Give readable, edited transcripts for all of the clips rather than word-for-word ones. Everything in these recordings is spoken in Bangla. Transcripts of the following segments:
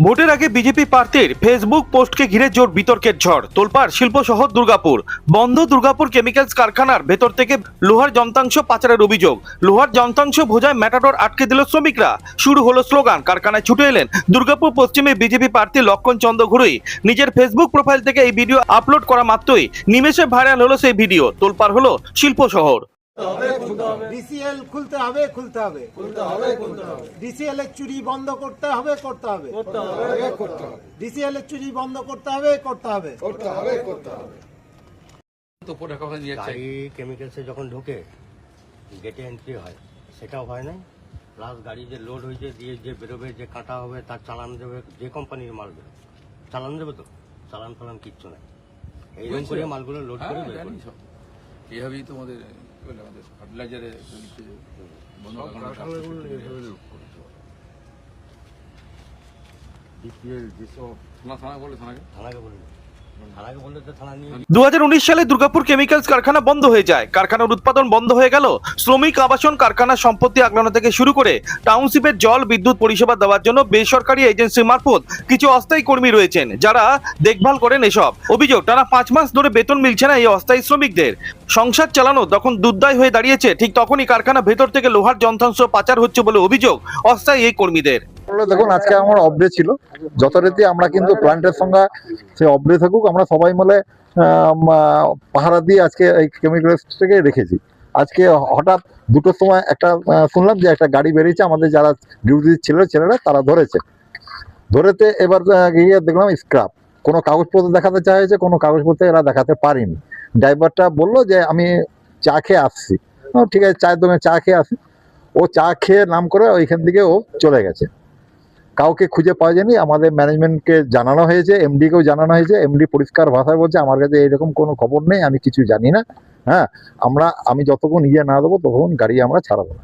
ভোটের আগে বিজেপি প্রার্থীর ফেসবুক পোস্টকে ঘিরে জোর বিতর্কের ঝড়। তোলপাড় শিল্প শহর দুর্গাপুর। বন্ধ দুর্গাপুর কেমিক্যালস কারখানার ভেতর থেকে লোহার যন্ত্রাংশ পাচারের অভিযোগ। লোহার যন্ত্রাংশ বোঝায় ম্যাটাডোর আটকে দিল শ্রমিকরা। শুরু হলো স্লোগান। কারখানায় ছুটে এলেন দুর্গাপুর পশ্চিমে বিজেপি প্রার্থী লক্ষণ চন্দ্র ঘুরুই। নিজের ফেসবুক প্রোফাইল থেকে এই ভিডিও আপলোড করা মাত্রই নিমেষে ভাইরাল হলো সেই ভিডিও। তোলপাড় হলো শিল্প শহর। ডিসিএল খুলতে হবে ডিসিএল এর চুরি বন্ধ করতে হবে ডিসিএল এর চুরি বন্ধ করতে হবে গাড়ি কেমিক্যালসে যখন ঢোকে গেটে এন্ট্রি হয় সেটাও হয় না, প্লাস গাড়ি যে লোড হয়েছে দিয়ে যে বেরোবে, যে কাটা হবে তার চালান দেবে, যে কোম্পানির মাল বেরোবে চালান দেবে, তো চালান ফালান কিচ্ছু নাই, এইরকম করে মালগুলো লোড করে বের করে। এইভাবেই তো আমাদের ফার্টিলাইজারে থানা বলে থানাকে বলে 2019 সালে দুর্গাপুর কেমিক্যালস কারখানা বন্ধ হয়ে যায়। কারখানার উৎপাদন বন্ধ হয়ে গেল। শ্রমিক আবাসন, কারখানার সম্পত্তি আগলানো থেকে শুরু করে টাউনশিপের জল বিদ্যুৎ পরিষেবা দেওয়ার জন্য বেসরকারি এজেন্সি মারফত কিছু অস্থায়ী কর্মী রয়েছেন যারা দেখভাল করেন এসব। অভিযোগ, টানা 5 মাস ধরে বেতন মিলছে না এই অস্থায়ী শ্রমিকদের। সংসার চালানো যখন দুর্দায় হয়ে দাঁড়িয়েছে, ঠিক তখনই কারখানা ভেতর থেকে লোহার যন্ত্রাংশ পাচার হচ্ছে বলে অভিযোগ অস্থায়ী এই কর্মীদের। দেখুন, আজকে আমার অফডে ছিল, যথারীতি আমরা কিন্তু প্ল্যান্টের সঙ্গে সে অফডে থাকুক আমরা সবাই মিলে পাহারা দিয়ে আজকে এই কেমিক্যালসটাকে রেখেছি। আজকে হঠাৎ 2টোর সময় একটা শুনলাম যে একটা গাড়ি বেরিয়েছে, আমাদের যারা ডিউটি ছিল ছেলেরা তারা ধরেতে এবার গিয়ে দেখলাম স্ক্র্যাপ, কোনো কাগজপত্র দেখাতে চাইছে, কোনো কাগজপত্র এরা দেখাতে পারেনি। ড্রাইভারটা বললো যে আমি চা খেয়ে আসছি। ঠিক আছে, চায়ের দোকানে চা খেয়ে আসি। ও চা খেয়ে নাম করে ওইখান থেকে ও চলে গেছে, কাউকে খুঁজে পাওয়া যায়নি। আমাদের ম্যানেজমেন্টকে জানানো হয়েছে, এমডিকেও জানানো হয়েছে। এমডি পরিষ্কার ভাষায় বলছে আমার কাছে এরকম কোনো খবর নেই, আমি কিছু জানি না। হ্যাঁ, আমি যতক্ষণ ইয়ে না দেবো ততক্ষণ গাড়ি আমরা ছাড়াবো না।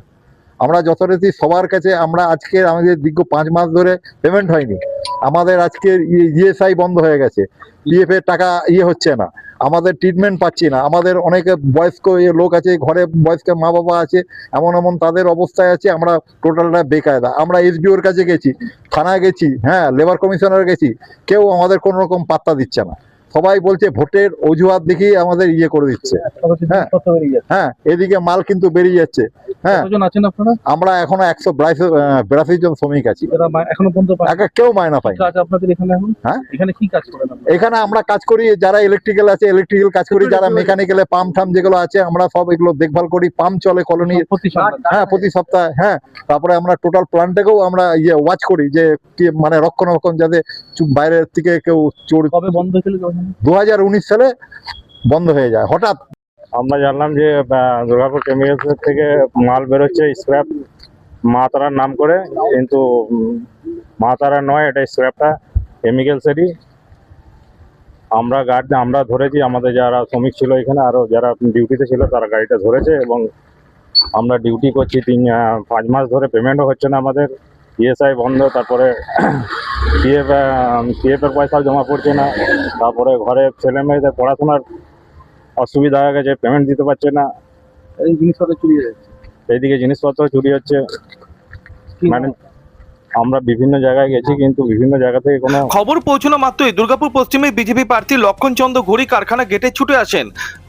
আমরা যথারীতি সবার কাছে আমরা আজকে আমাদের দীর্ঘ 5 মাস ধরে পেমেন্ট হয়নি। আমাদের আজকে ইএসআই বন্ধ হয়ে গেছে, পিএফ এর টাকা হচ্ছে না, আমাদের ট্রিটমেন্ট পাচ্ছি না। আমাদের অনেক বয়স্ক লোক আছে, ঘরে বয়স্ক মা বাবা আছে, এমন তাদের অবস্থায় আছে। আমরা টোটালটা বেকায়দা। আমরা এসডিওর কাছে গেছি, থানায় গেছি, হ্যাঁ লেবার কমিশনার গেছি, কেউ আমাদের কোনো রকম পাত্তা দিচ্ছে না। সবাই বলছে ভোটের অজুহাত দেখিয়ে আমাদের করে দিচ্ছে। হ্যাঁ, এদিকে মাল কিন্তু বেরিয়ে যাচ্ছে। হ্যাঁ, আমরা এখনো 182 জন শ্রমিক আছি, কেউ মায়না পাই। হ্যাঁ, এখানে আমরা কাজ করি, যারা ইলেকট্রিক্যাল আছে ইলেকট্রিক্যাল কাজ করি, যারা মেকানিক্যালে পাম্প টাম যেগুলো আছে আমরা সব এগুলো দেখভাল করি। পাম্প চলে কলোনি, হ্যাঁ প্রতি সপ্তাহে। হ্যাঁ, তারপরে আমরা টোটাল প্ল্যান্টটাকেও আমরা ওয়াচ করি যে কি মানে রক্ষণাবেক্ষণ যাতে বাইরের থেকে কেউ চোর। 2019 সালে বন্ধ হয়ে যায় হঠাৎ। আমরা জানলাম যে দুর্গাপুর কেমিক্যালস থেকে মাল বেরোচ্ছে স্ক্র্যাপ, মা তারার নাম করে, কিন্তু মা তারা নয়, এটা স্ক্র্যাপটা কেমিক্যালসেরই। আমরা ধরেছি, আমাদের যারা শ্রমিক ছিল এখানে আরো যারা ডিউটিতে ছিল তারা গাড়িটা ধরেছে, এবং আমরা ডিউটি করছি 5 মাস ধরে, পেমেন্টও হচ্ছে না আমাদের, ইএসআই বন্ধ, তারপরে পিএফ এর পয়সাও জমা পড়ছে না, তারপরে ঘরে ছেলে মেয়েদের পড়াশোনার অসুবিধা হয়ে গেছে, পেমেন্ট দিতে পারছে না, এই জিনিসপত্র চুরি হচ্ছে, এইদিকে জিনিসপত্র চুরি হচ্ছে। মানে আমরা বিভিন্ন জায়গায় গেছি, কিন্তু বিভিন্ন জায়গা থেকে কোনো খবর পৌঁছানো মাত্রই দুর্গাপুর পশ্চিমে বিজেপি প্রার্থী লক্ষণ চন্দ্র ঘুরি কারখানা গেটে ছুটে আসেন।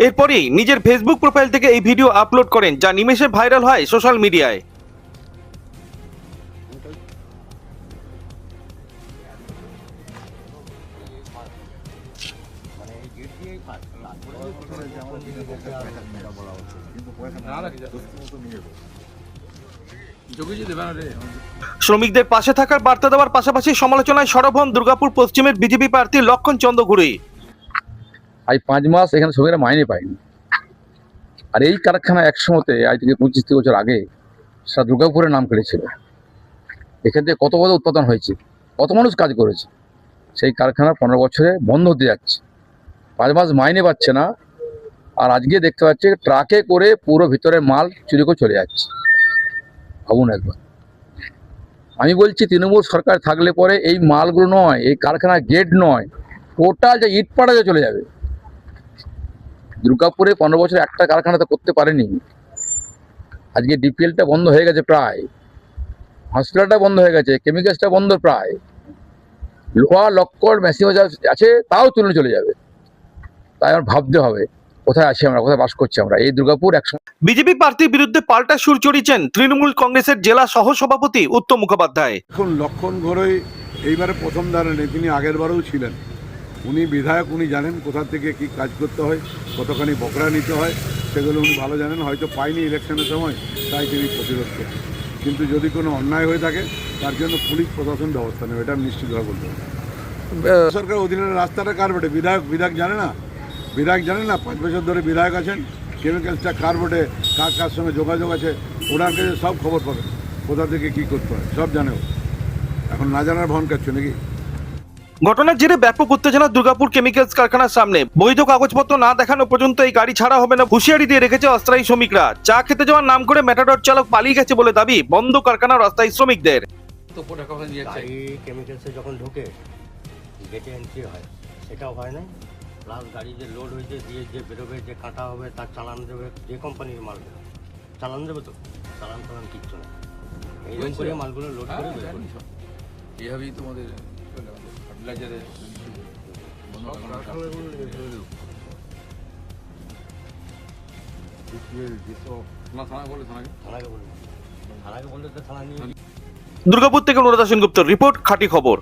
এরপরই নিজের ফেসবুক প্রোফাইল থেকে এই ভিডিও আপলোড করেন, যা নিমেষে ভাইরাল হয় সোশ্যাল মিডিয়ায়। শ্রমিকদের পাশে থাকার বার্তা দেওয়ার পাশাপাশি সমালোচনায় সরব হন দুর্গাপুর পশ্চিমের বিজেপি প্রার্থী লক্ষণ চন্দ্র ঘুরি। আজ 5 মাস এখানে শ্রমিকরা মাইনে পায়নি। আর এই কারখানা একসময়তে আজ থেকে 25 বছর আগে সারা দুর্গাপুরের নাম করেছিল। এখান থেকে কত উৎপাদন হয়েছে, কত মানুষ কাজ করেছে। সেই কারখানা 15 বছরে বন্ধ হতে যাচ্ছে, 5 মাস মাইনে পাচ্ছে না। আর আজকে দেখতে পাচ্ছে ট্রাকে করে পুরো ভিতরে মাল চুরি করে চলে যাচ্ছে। ভাবুন একবার। আমি বলছি তৃণমূল সরকার থাকলে পরে এই মালগুলো নয়, এই কারখানার গেট নয়, টোটাল যে ইটপাড়া চলে যাবে। দুর্গাপুরে 15 বছর একটা কারখানা তো করতে পারেনি। আজকে ডিপিএলটা বন্ধ হয়ে গেছে প্রায়, হসপিটালটা বন্ধ হয়ে গেছে, কেমিক্যালসটা বন্ধ প্রায়। লোহা লক্কর মেশিন আছে তাও তুলে চলে যাবে। তাই আমার ভাবতে হবে কোথায় আছি আমরা, কোথায় বাস করছি আমরা। এই দুর্গাপুর একসময় বিজেপি প্রার্থীর বিরুদ্ধে পাল্টা সুর চড়িয়েছেন তৃণমূল কংগ্রেসের জেলা সহ সভাপতি উত্তম মুখোপাধ্যায়। এখন লক্ষণ ঘোড়ই এইবারে প্রথম দাঁড়ানে, তিনি আগের বারেও ছিলেন। উনি বিধায়ক, উনি জানেন কোথা থেকে কি কাজ করতে হয়, কতখানি বকরা নিতে হয়, সেগুলো উনি ভালো জানেন। হয়তো পাইনি ইলেকশনের সময়, তাই তিনি প্রতিরোধ করছেন। কিন্তু যদি কোনো অন্যায় হয়ে থাকে তার জন্য পুলিশ প্রশাসন ব্যবস্থা নেবে, এটা নিশ্চিতভাবে বলতে হবে। সরকার অধীনে রাস্তাটা কার বটে? বিধায়ক জানে না? বিধায়ক জানে না? 5 বছর ধরে বিধায়ক আছেন। কেমিক্যালসটা কার বটে, কার সঙ্গে যোগাযোগ আছে, ওনার কাছে সব খবর পাবে, কোথা থেকে কী করতে হয় সব জানেও। এখন না জানার ভান কাটছে নাকি? ঘটনার জেরে ব্যাপক উত্তেজনা দুর্গাপুর কেমিক্যালস কারখানার সামনে। বৈধ কাগজপত্র না দেখানো পর্যন্ত এই গাড়ি ছাড়া হবে না হুঁশিয়ারি দিয়ে রেখেছে অস্থায়ী শ্রমিকরা। চা খেতে যাওয়ার নাম করে ম্যাটাডর চালক পালিয়ে গেছে বলে দাবি বন্ধ কারখানার অস্থায়ী শ্রমিকদের। তো প্রোডাক্ট ওখানে দিয়ে যাচ্ছে গাড়ি কেমিক্যালসে যখন ঢোকে গেটে এন্ট্রি হয়, সেটাও হয় না। প্লাস গাড়ি যে লোড হয়েছে দিয়ে যে বেরোবে, যে কাটা হবে তার চালান দেবে, যে কোম্পানির মাল বেরোবে চালান দেবে তো, চালান কিচ্ছু না। এইরকম করে মালগুলো লোড করে বের জানি করে। সব। এইভাবেই তোমাদের কি বলে আমাদের ফার্টিলাইজারে থানায় বলে থানাকে বলবে তো থানা নিয়ে দুর্গাপুর থেকে অনুরাধা সেনগুপ্তর রিপোর্ট, খাঁটি খবর।